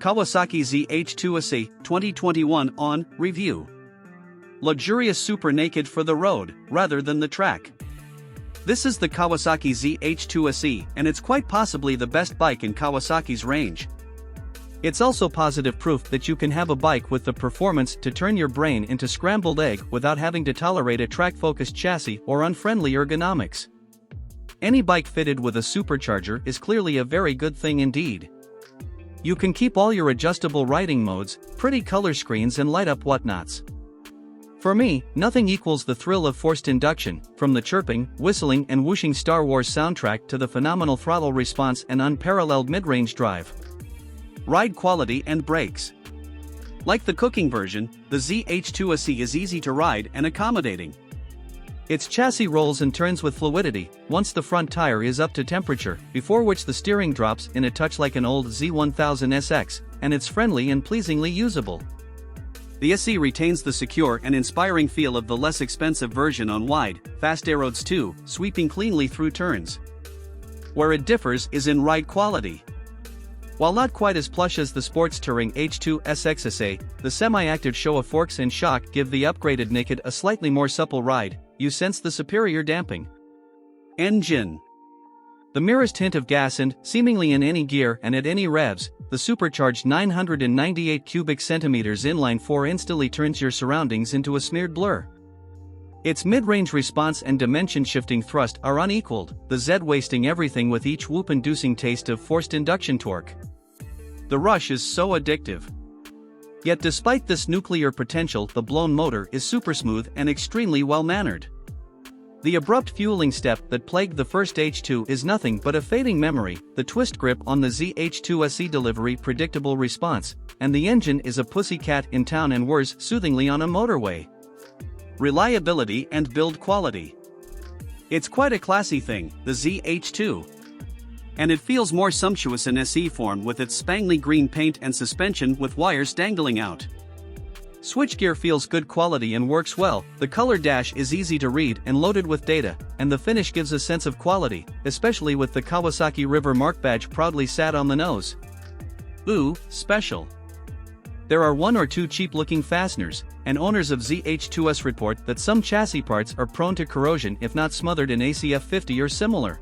Kawasaki Z H2 SE 2021 on review. Luxurious super naked for the road, rather than the track. This is the Kawasaki Z H2 SE, and it's quite possibly the best bike in Kawasaki's range. It's also positive proof that you can have a bike with the performance to turn your brain into scrambled egg without having to tolerate a track-focused chassis or unfriendly ergonomics. Any bike fitted with a supercharger is clearly a very good thing indeed. You can keep all your adjustable riding modes, pretty color screens and light-up whatnots. For me, nothing equals the thrill of forced induction, from the chirping, whistling and whooshing Star Wars soundtrack to the phenomenal throttle response and unparalleled mid-range drive. Ride quality and brakes. Like the cooking version, the Z H2 SE is easy to ride and accommodating. Its chassis rolls and turns with fluidity once the front tire is up to temperature, before which the steering drops in a touch like an old Z1000SX, and it's friendly and pleasingly usable. The SE retains the secure and inspiring feel of the less expensive version on wide, fast roads too, sweeping cleanly through turns. Where it differs is in ride quality. While not quite as plush as the sports touring H2 SX SE, the semi-active Showa forks and shock give the upgraded Naked a slightly more supple ride. You sense the superior damping. Engine. The merest hint of gas and, seemingly in any gear and at any revs, the supercharged 998 cubic centimeters inline 4 instantly turns your surroundings into a smeared blur. Its mid-range response and dimension-shifting thrust are unequaled, the Z wasting everything with each whoop-inducing taste of forced induction torque. The rush is so addictive. Yet despite this nuclear potential, the blown motor is super smooth and extremely well-mannered. The abrupt fueling step that plagued the first H2 is nothing but a fading memory, the twist grip on the Z H2 SE delivery predictable response, and the engine is a pussycat in town and whirs soothingly on a motorway. Reliability and build quality. It's quite a classy thing, the Z H2. And it feels more sumptuous in SE form with its spangly green paint and suspension with wires dangling out. Switchgear feels good quality and works well, the color dash is easy to read and loaded with data, and the finish gives a sense of quality, especially with the Kawasaki River Mark badge proudly sat on the nose. Ooh, special. There are one or two cheap-looking fasteners, and owners of Z H2s report that some chassis parts are prone to corrosion if not smothered in ACF 50 or similar.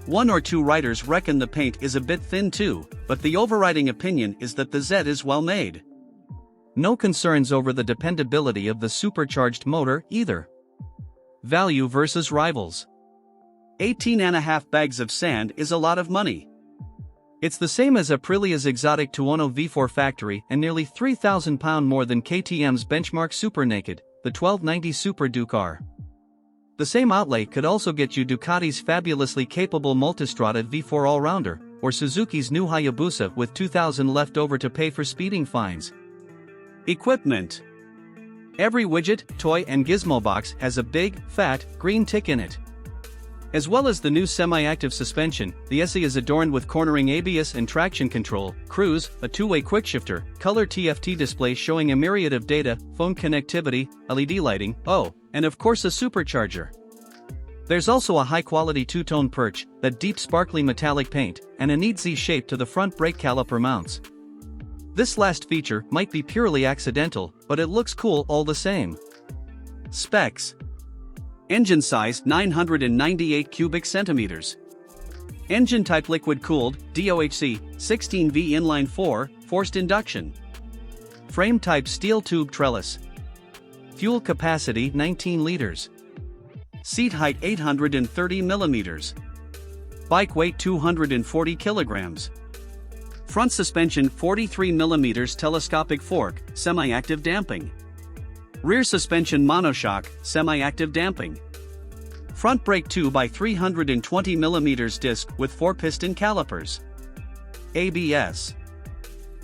One or two writers reckon the paint is a bit thin too, but the overriding opinion is that the Z is well made. No concerns over the dependability of the supercharged motor either. Value versus rivals. 18.5 bags of sand is a lot of money. It's the same as Aprilia's exotic Tuono V4 factory and nearly £3,000 more than KTM's benchmark Super Naked, the 1290 Super Duke R. The same outlay could also get you Ducati's fabulously capable Multistrada V4 Allrounder, or Suzuki's new Hayabusa with $2,000 left over to pay for speeding fines. Equipment. Every widget, toy and gizmo box has a big, fat, green tick in it. As well as the new semi-active suspension, the SE is adorned with cornering ABS and traction control, cruise, a two-way quickshifter, color TFT display showing a myriad of data, phone connectivity, LED lighting, and of course a supercharger. There's also a high-quality two-tone perch, that deep sparkly metallic paint, and a neat Z shape to the front brake caliper mounts. This last feature might be purely accidental, but it looks cool all the same. Specs. Engine size 998 cubic centimeters. Engine type liquid-cooled, DOHC, 16V inline 4, forced induction. Frame type steel tube trellis. Fuel capacity 19 liters. Seat height 830 millimeters. Bike weight 240 kilograms. Front suspension 43 millimeters telescopic fork, semi-active damping. Rear suspension monoshock, semi-active damping. Front brake 2x320 mm disc with four-piston calipers. ABS.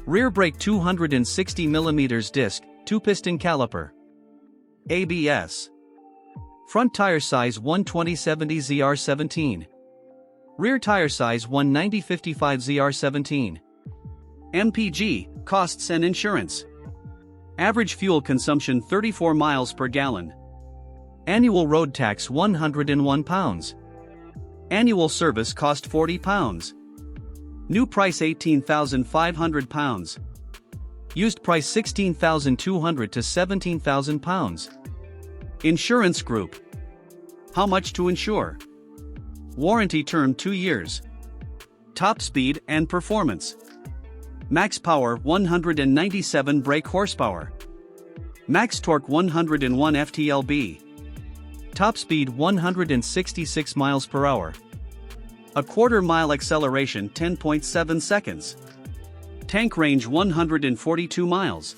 Rear brake 260 mm disc, two-piston caliper. ABS. Front tire size 120/70 ZR17. Rear tire size 190/55 ZR17. MPG, costs and insurance. Average fuel consumption 34 miles per gallon. Annual road tax £101. Annual service cost £40. New price £18,500. Used price £16,200 to £17,000. Insurance group. How much to insure? Warranty term 2 years. Top speed and performance. Max power 197 brake horsepower. Max torque 101 ft-lb. Top speed 166 miles per hour. A quarter-mile acceleration 10.7 seconds. Tank range 142 miles.